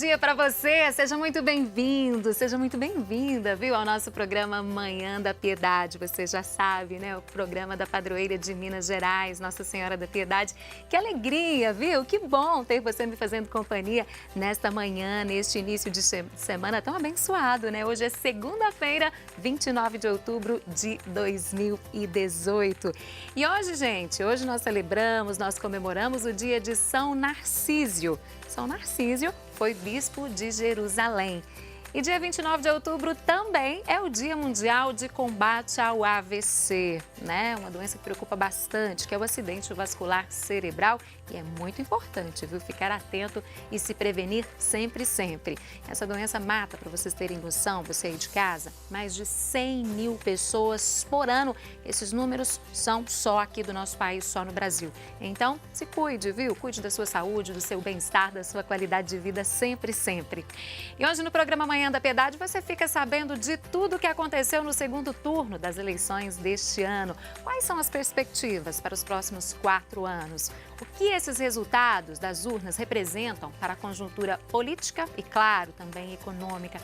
dia para você, seja muito bem-vindo, seja muito bem-vinda, viu, ao nosso programa Manhã da Piedade. Você já sabe, né, o programa da padroeira de Minas Gerais, Nossa Senhora da Piedade. Que alegria, viu? Que bom ter você me fazendo companhia nesta manhã, neste início de semana tão abençoado, né? Hoje é segunda-feira, 29 de outubro de 2018. E hoje, gente, hoje nós celebramos, nós comemoramos o dia de São Narcísio. São Narcísio foi bispo de Jerusalém. E dia 29 de outubro também é o Dia Mundial de Combate ao AVC, né? Uma doença que preocupa bastante, que é o acidente vascular cerebral. E é muito importante, viu? Ficar atento e se prevenir sempre, sempre. Essa doença mata, para vocês terem noção, você aí de casa, mais de 100 mil pessoas por ano. Esses números são só aqui do nosso país, só no Brasil. Então, se cuide, viu? Cuide da sua saúde, do seu bem-estar, da sua qualidade de vida sempre, sempre. E hoje no programa Manhã da Piedade você fica sabendo de tudo o que aconteceu no segundo turno das eleições deste ano. Quais são as perspectivas para os próximos 4 anos? O que esses resultados das urnas representam para a conjuntura política e, claro, também econômica?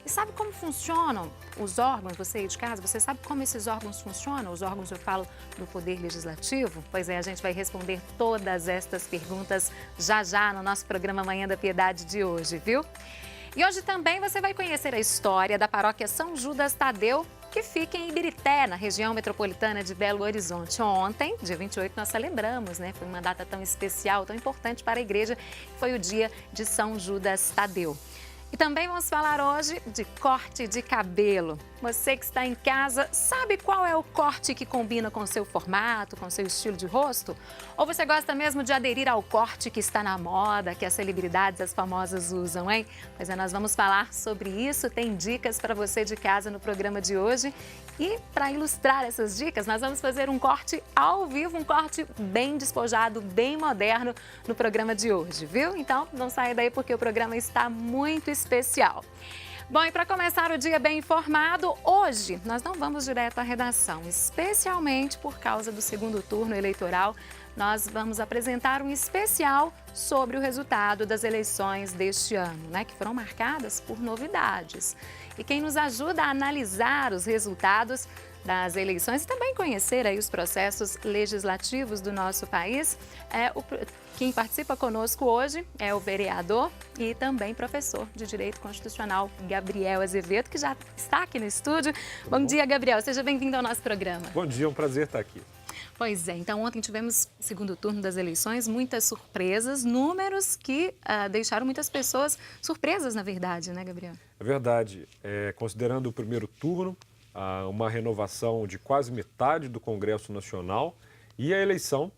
E sabe como funcionam os órgãos, você aí de casa? Você sabe como esses órgãos funcionam? Os órgãos, eu falo, do Poder Legislativo? Pois é, a gente vai responder todas estas perguntas já no nosso programa Manhã da Piedade de hoje, viu? E hoje também você vai conhecer a história da paróquia São Judas Tadeu, que fica em Ibirité, na região metropolitana de Belo Horizonte. Ontem, dia 28, nós celebramos, né? Foi uma data tão especial, tão importante para a igreja, foi o dia de São Judas Tadeu. E também vamos falar hoje de corte de cabelo. Você que está em casa, sabe qual é o corte que combina com o seu formato, com o seu estilo de rosto? Ou você gosta mesmo de aderir ao corte que está na moda, que as celebridades, as famosas usam, hein? Pois é, nós vamos falar sobre isso, tem dicas para você de casa no programa de hoje. E para ilustrar essas dicas, nós vamos fazer um corte ao vivo, um corte bem despojado, bem moderno no programa de hoje, viu? Então, não saia daí porque o programa está muito especial. Bom, e para começar o dia bem informado, hoje nós não vamos direto à redação, especialmente por causa do segundo turno eleitoral. Nós vamos apresentar um especial sobre o resultado das eleições deste ano, né, que foram marcadas por novidades. E quem nos ajuda a analisar os resultados das eleições e também conhecer aí os processos legislativos do nosso país, quem participa conosco hoje é o vereador e também professor de Direito Constitucional, Gabriel Azevedo, que já está aqui no estúdio. Bom dia, Gabriel. Seja bem-vindo ao nosso programa. Bom dia, é um prazer estar aqui. Pois é, então ontem tivemos segundo turno das eleições, muitas surpresas, números que deixaram muitas pessoas surpresas, na verdade, né, Gabriel? É verdade. Considerando o primeiro turno, uma renovação de quase metade do Congresso Nacional e a eleição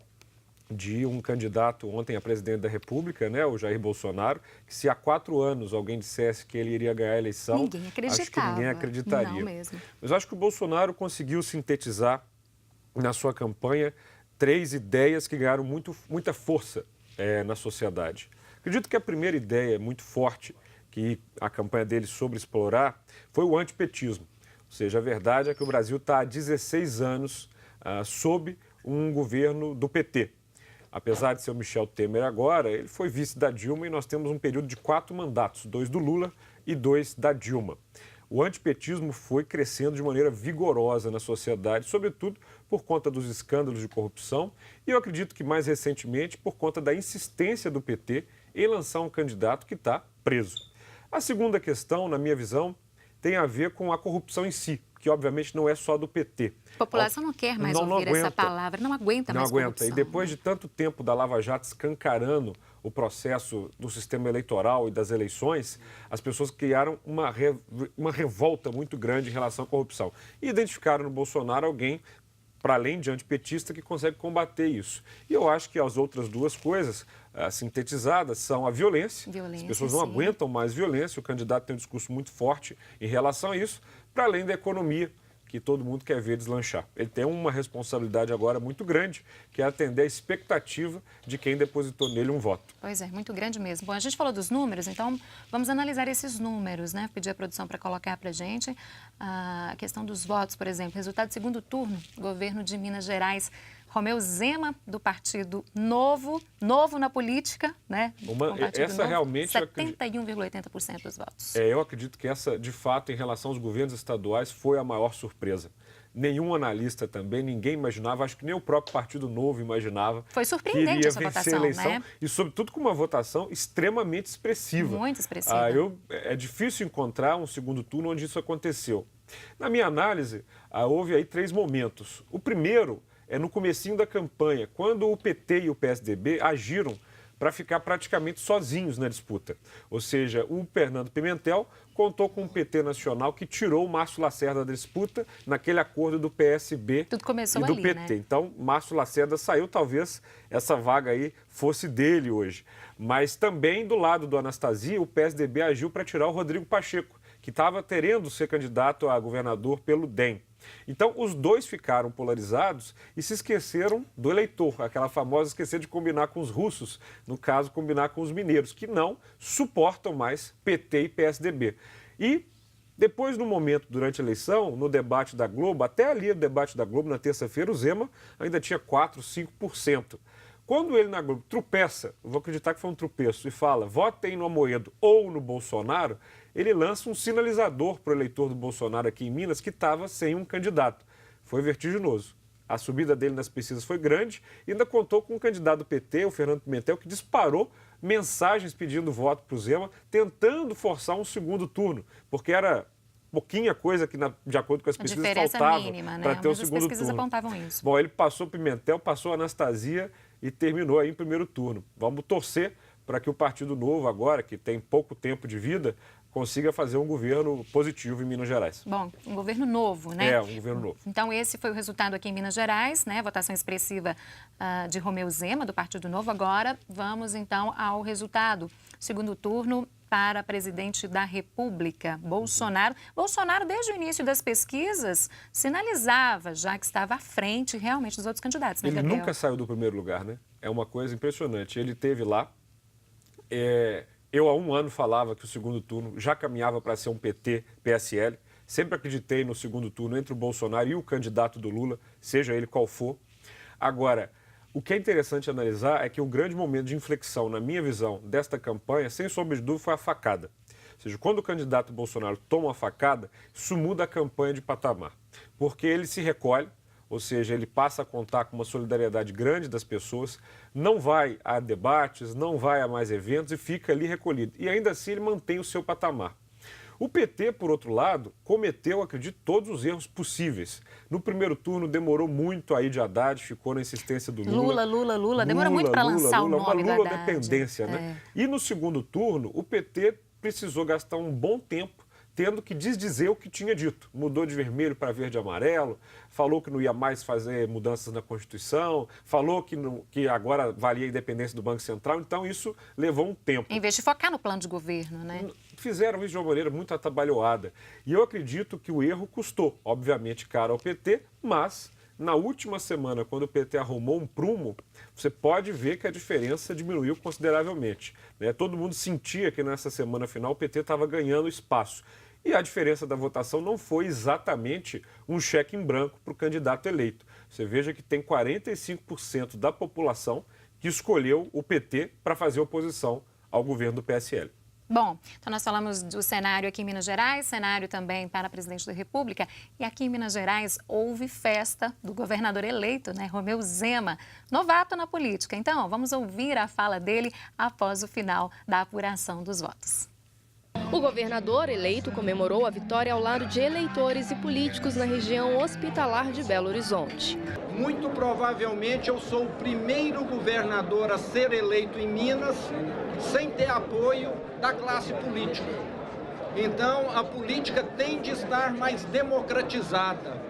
de um candidato ontem a presidente da República, né, o Jair Bolsonaro, que se há 4 anos alguém dissesse que ele iria ganhar a eleição, ninguém acreditava. acho que ninguém acreditaria. Não mesmo. Mas acho que o Bolsonaro conseguiu sintetizar na sua campanha 3 ideias que ganharam muita força na sociedade. Acredito que a primeira ideia muito forte que a campanha dele soube explorar foi o antipetismo. Ou seja, a verdade é que o Brasil está há 16 anos sob um governo do PT. Apesar de ser o Michel Temer agora, ele foi vice da Dilma e nós temos um período de 4 mandatos, 2 do Lula e 2 da Dilma. O antipetismo foi crescendo de maneira vigorosa na sociedade, sobretudo por conta dos escândalos de corrupção e eu acredito que mais recentemente por conta da insistência do PT em lançar um candidato que está preso. A segunda questão, na minha visão, tem a ver com a corrupção em si, que obviamente não é só do PT. A população não quer mais ouvir essa palavra, não aguenta mais corrupção. E depois de tanto tempo da Lava Jato escancarando o processo do sistema eleitoral e das eleições, as pessoas criaram uma revolta muito grande em relação à corrupção. E identificaram no Bolsonaro alguém, para além de antipetista, que consegue combater isso. E eu acho que as outras duas coisas sintetizadas são a violência. As pessoas não aguentam mais violência, o candidato tem um discurso muito forte em relação a isso, para além da economia, que todo mundo quer ver deslanchar. Ele tem uma responsabilidade agora muito grande, que é atender a expectativa de quem depositou nele um voto. Pois é, muito grande mesmo. Bom, a gente falou dos números, então vamos analisar esses números, né? Pedir a produção para colocar para a gente a questão dos votos, por exemplo. Resultado do segundo turno, governo de Minas Gerais. Romeu Zema, do Partido Novo, novo na política, né? Essa novo, realmente... 71,80% dos votos. Eu acredito que essa, de fato, em relação aos governos estaduais, foi a maior surpresa. Nenhum analista também, ninguém imaginava, acho que nem o próprio Partido Novo imaginava. Foi surpreendente essa votação, a eleição, né? E, sobretudo, com uma votação extremamente expressiva. Muito expressiva. É difícil encontrar um segundo turno onde isso aconteceu. Na minha análise, houve aí 3 momentos. O primeiro é no comecinho da campanha, quando o PT e o PSDB agiram para ficar praticamente sozinhos na disputa. Ou seja, o Fernando Pimentel contou com um PT nacional que tirou o Márcio Lacerda da disputa naquele acordo do PSB Tudo começou e do ali, PT. né? Então, Márcio Lacerda saiu, talvez essa vaga aí fosse dele hoje. Mas também do lado do Anastasia, o PSDB agiu para tirar o Rodrigo Pacheco, que estava querendo ser candidato a governador pelo DEM. Então, os dois ficaram polarizados e se esqueceram do eleitor, aquela famosa esquecer de combinar com os russos, no caso, combinar com os mineiros, que não suportam mais PT e PSDB. E depois, no momento, durante a eleição, no debate da Globo, até ali o debate da Globo, na terça-feira, o Zema ainda tinha 4%, 5%. Quando ele na Globo tropeça, eu vou acreditar que foi um tropeço, e fala, votem no Amoedo ou no Bolsonaro, ele lança um sinalizador para o eleitor do Bolsonaro aqui em Minas que estava sem um candidato. Foi vertiginoso. A subida dele nas pesquisas foi grande e ainda contou com um candidato do PT, o Fernando Pimentel, que disparou mensagens pedindo voto para o Zema, tentando forçar um segundo turno, porque era pouquinha coisa que, de acordo com as pesquisas, faltava mínima, né? para ter o segundo turno. As pesquisas apontavam isso. Bom, ele passou Pimentel, passou Anastasia e terminou aí em primeiro turno. Vamos torcer para que o Partido Novo agora, que tem pouco tempo de vida, consiga fazer um governo positivo em Minas Gerais. Bom, um governo novo, né? Um governo novo. Então, esse foi o resultado aqui em Minas Gerais, né? Votação expressiva de Romeu Zema, do Partido Novo. Agora, vamos então ao resultado. Segundo turno para presidente da República, Bolsonaro. Bolsonaro, desde o início das pesquisas, sinalizava já que estava à frente realmente dos outros candidatos, né, Ele Gabriel? nunca saiu do primeiro lugar, né? É uma coisa impressionante. Ele esteve lá. Eu, há um ano, falava que o segundo turno já caminhava para ser um PT-PSL. Sempre acreditei no segundo turno entre o Bolsonaro e o candidato do Lula, seja ele qual for. Agora, o que é interessante analisar é que o grande momento de inflexão, na minha visão, desta campanha, sem sombra de dúvida, foi a facada. Ou seja, quando o candidato Bolsonaro toma uma facada, isso muda a campanha de patamar. Porque ele se recolhe, ou seja, ele passa a contar com uma solidariedade grande das pessoas, não vai a debates, não vai a mais eventos e fica ali recolhido. E ainda assim ele mantém o seu patamar. O PT, por outro lado, cometeu, acredito, todos os erros possíveis. No primeiro turno demorou muito aí de Haddad, ficou na insistência do Lula. Lula. Demora muito para lançar o nome do Haddad. Uma Lula-dependência, né? E no segundo turno, o PT precisou gastar um bom tempo tendo que desdizer o que tinha dito. Mudou de vermelho para verde e amarelo, falou que não ia mais fazer mudanças na Constituição, falou que agora valia a independência do Banco Central, então isso levou um tempo. Em vez de focar no plano de governo, né? Fizeram isso de uma maneira muito atabalhoada. E eu acredito que o erro custou, obviamente, caro ao PT, mas na última semana, quando o PT arrumou um prumo, você pode ver que a diferença diminuiu consideravelmente, né? Todo mundo sentia que nessa semana final o PT estava ganhando espaço. E a diferença da votação não foi exatamente um cheque em branco para o candidato eleito. Você veja que tem 45% da população que escolheu o PT para fazer oposição ao governo do PSL. Bom, então nós falamos do cenário aqui em Minas Gerais, cenário também para presidente da República. E aqui em Minas Gerais houve festa do governador eleito, né, Romeu Zema, novato na política. Então, vamos ouvir a fala dele após o final da apuração dos votos. O governador eleito comemorou a vitória ao lado de eleitores e políticos na região hospitalar de Belo Horizonte. Muito provavelmente eu sou o primeiro governador a ser eleito em Minas sem ter apoio da classe política. Então, a política tem de estar mais democratizada.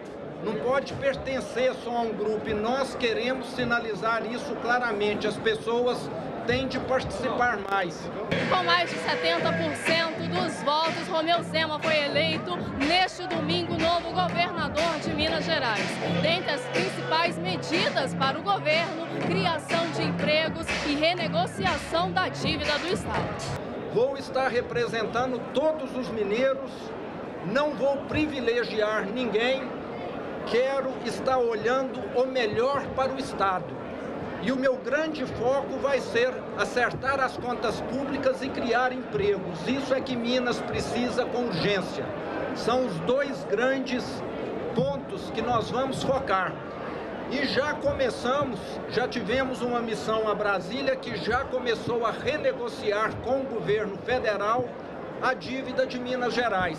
Não pode pertencer só a um grupo e nós queremos sinalizar isso claramente. As pessoas têm de participar mais. Com mais de 70% dos votos, Romeu Zema foi eleito neste domingo novo governador de Minas Gerais. Dentre as principais medidas para o governo, criação de empregos e renegociação da dívida do Estado. Vou estar representando todos os mineiros, não vou privilegiar ninguém quero estar olhando o melhor para o Estado. E o meu grande foco vai ser acertar as contas públicas e criar empregos. Isso é que Minas precisa com urgência. São os dois grandes pontos que nós vamos focar. E já tivemos uma missão a Brasília que já começou a renegociar com o governo federal a dívida de Minas Gerais,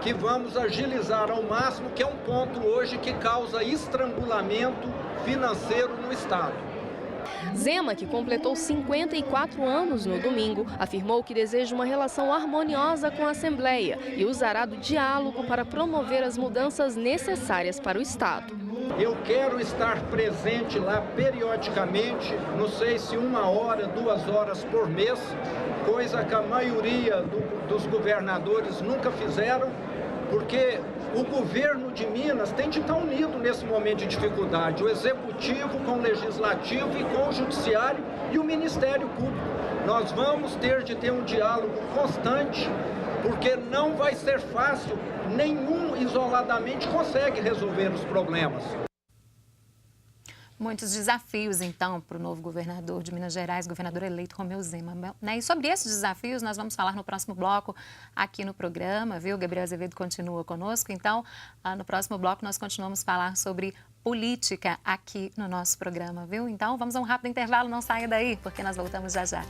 que vamos agilizar ao máximo, que é um ponto hoje que causa estrangulamento financeiro no Estado. Zema, que completou 54 anos no domingo, afirmou que deseja uma relação harmoniosa com a Assembleia e usará do diálogo para promover as mudanças necessárias para o Estado. Eu quero estar presente lá periodicamente, não sei se 1 hora, 2 horas por mês, coisa que a maioria dos governadores nunca fizeram, porque o governo de Minas tem de estar unido nesse momento de dificuldade, o executivo com o legislativo e com o judiciário e o Ministério Público. Nós vamos ter de ter um diálogo constante, porque não vai ser fácil, nenhum isoladamente consegue resolver os problemas. Muitos desafios, então, para o novo governador de Minas Gerais, governador eleito Romeu Zema, né? E sobre esses desafios nós vamos falar no próximo bloco aqui no programa, viu? Gabriel Azevedo continua conosco, então no próximo bloco nós continuamos a falar sobre política aqui no nosso programa, viu? Então vamos a um rápido intervalo, não saia daí, porque nós voltamos já já.